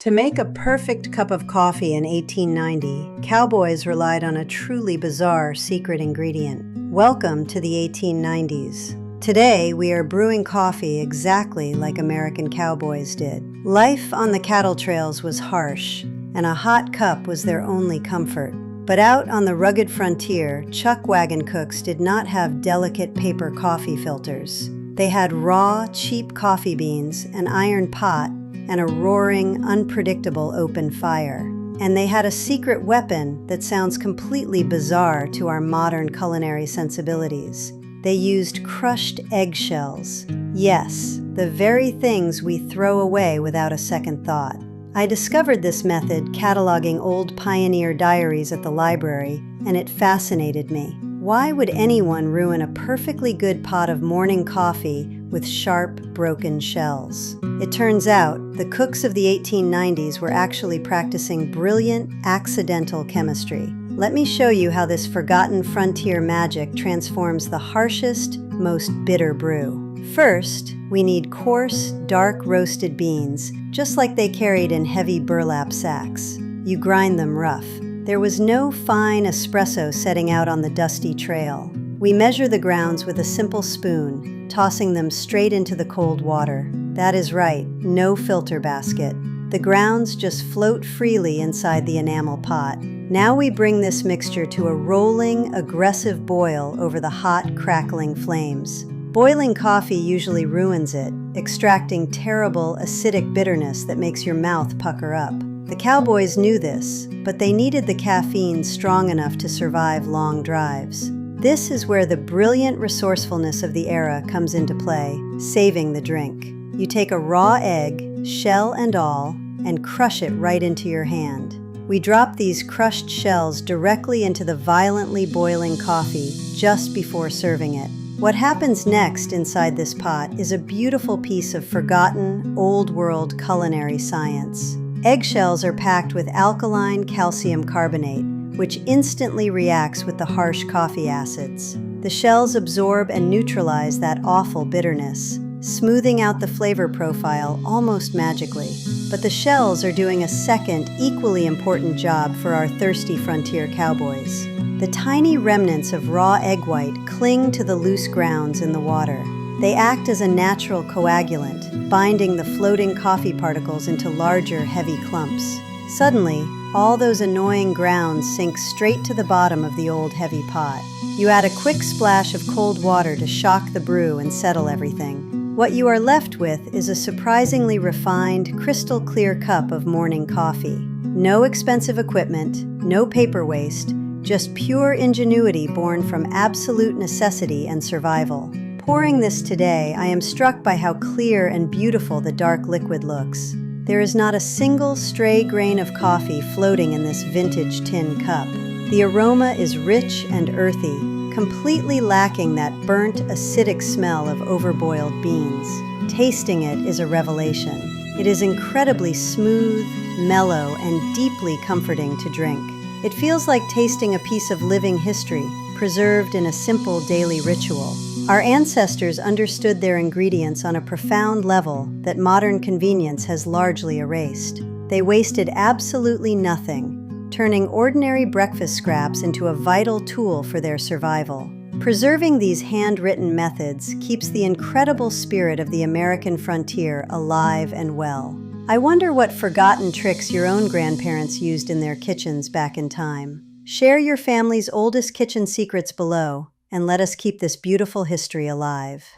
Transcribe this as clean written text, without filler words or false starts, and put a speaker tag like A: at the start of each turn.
A: To make a perfect cup of coffee in 1890, cowboys relied on a truly bizarre secret ingredient. Welcome to the 1890s. Today, we are brewing coffee exactly like American cowboys did. Life on the cattle trails was harsh, and a hot cup was their only comfort. But out on the rugged frontier, chuck wagon cooks did not have delicate paper coffee filters. They had raw, cheap coffee beans, an iron pot, and a roaring, unpredictable open fire. And they had a secret weapon that sounds completely bizarre to our modern culinary sensibilities. They used crushed eggshells. Yes, the very things we throw away without a second thought. I discovered this method cataloging old pioneer diaries at the library, and it fascinated me. Why would anyone ruin a perfectly good pot of morning coffee with sharp, broken shells? It turns out the cooks of the 1890s were actually practicing brilliant, accidental chemistry. Let me show you how this forgotten frontier magic transforms the harshest, most bitter brew. First, we need coarse, dark roasted beans, just like they carried in heavy burlap sacks. You grind them rough. There was no fine espresso setting out on the dusty trail. We measure the grounds with a simple spoon, tossing them straight into the cold water. That is right, no filter basket. The grounds just float freely inside the enamel pot. Now we bring this mixture to a rolling, aggressive boil over the hot, crackling flames. Boiling coffee usually ruins it, extracting terrible, acidic bitterness that makes your mouth pucker up. The cowboys knew this, but they needed the caffeine strong enough to survive long drives. This is where the brilliant resourcefulness of the era comes into play, saving the drink. You take a raw egg, shell and all, and crush it right into your hand. We drop these crushed shells directly into the violently boiling coffee just before serving it. What happens next inside this pot is a beautiful piece of forgotten, old-world culinary science. Eggshells are packed with alkaline calcium carbonate, which instantly reacts with the harsh coffee acids. The shells absorb and neutralize that awful bitterness, smoothing out the flavor profile almost magically. But the shells are doing a second, equally important job for our thirsty frontier cowboys. The tiny remnants of raw egg white cling to the loose grounds in the water. They act as a natural coagulant, binding the floating coffee particles into larger, heavy clumps. Suddenly, all those annoying grounds sink straight to the bottom of the old heavy pot. You add a quick splash of cold water to shock the brew and settle everything. What you are left with is a surprisingly refined, crystal-clear cup of morning coffee. No expensive equipment, no paper waste, just pure ingenuity born from absolute necessity and survival. Pouring this today, I am struck by how clear and beautiful the dark liquid looks. There is not a single stray grain of coffee floating in this vintage tin cup. The aroma is rich and earthy, completely lacking that burnt, acidic smell of overboiled beans. Tasting it is a revelation. It is incredibly smooth, mellow, and deeply comforting to drink. It feels like tasting a piece of living history, preserved in a simple daily ritual. Our ancestors understood their ingredients on a profound level that modern convenience has largely erased. They wasted absolutely nothing, turning ordinary breakfast scraps into a vital tool for their survival. Preserving these handwritten methods keeps the incredible spirit of the American frontier alive and well. I wonder what forgotten tricks your own grandparents used in their kitchens back in time. Share your family's oldest kitchen secrets below, and let us keep this beautiful history alive.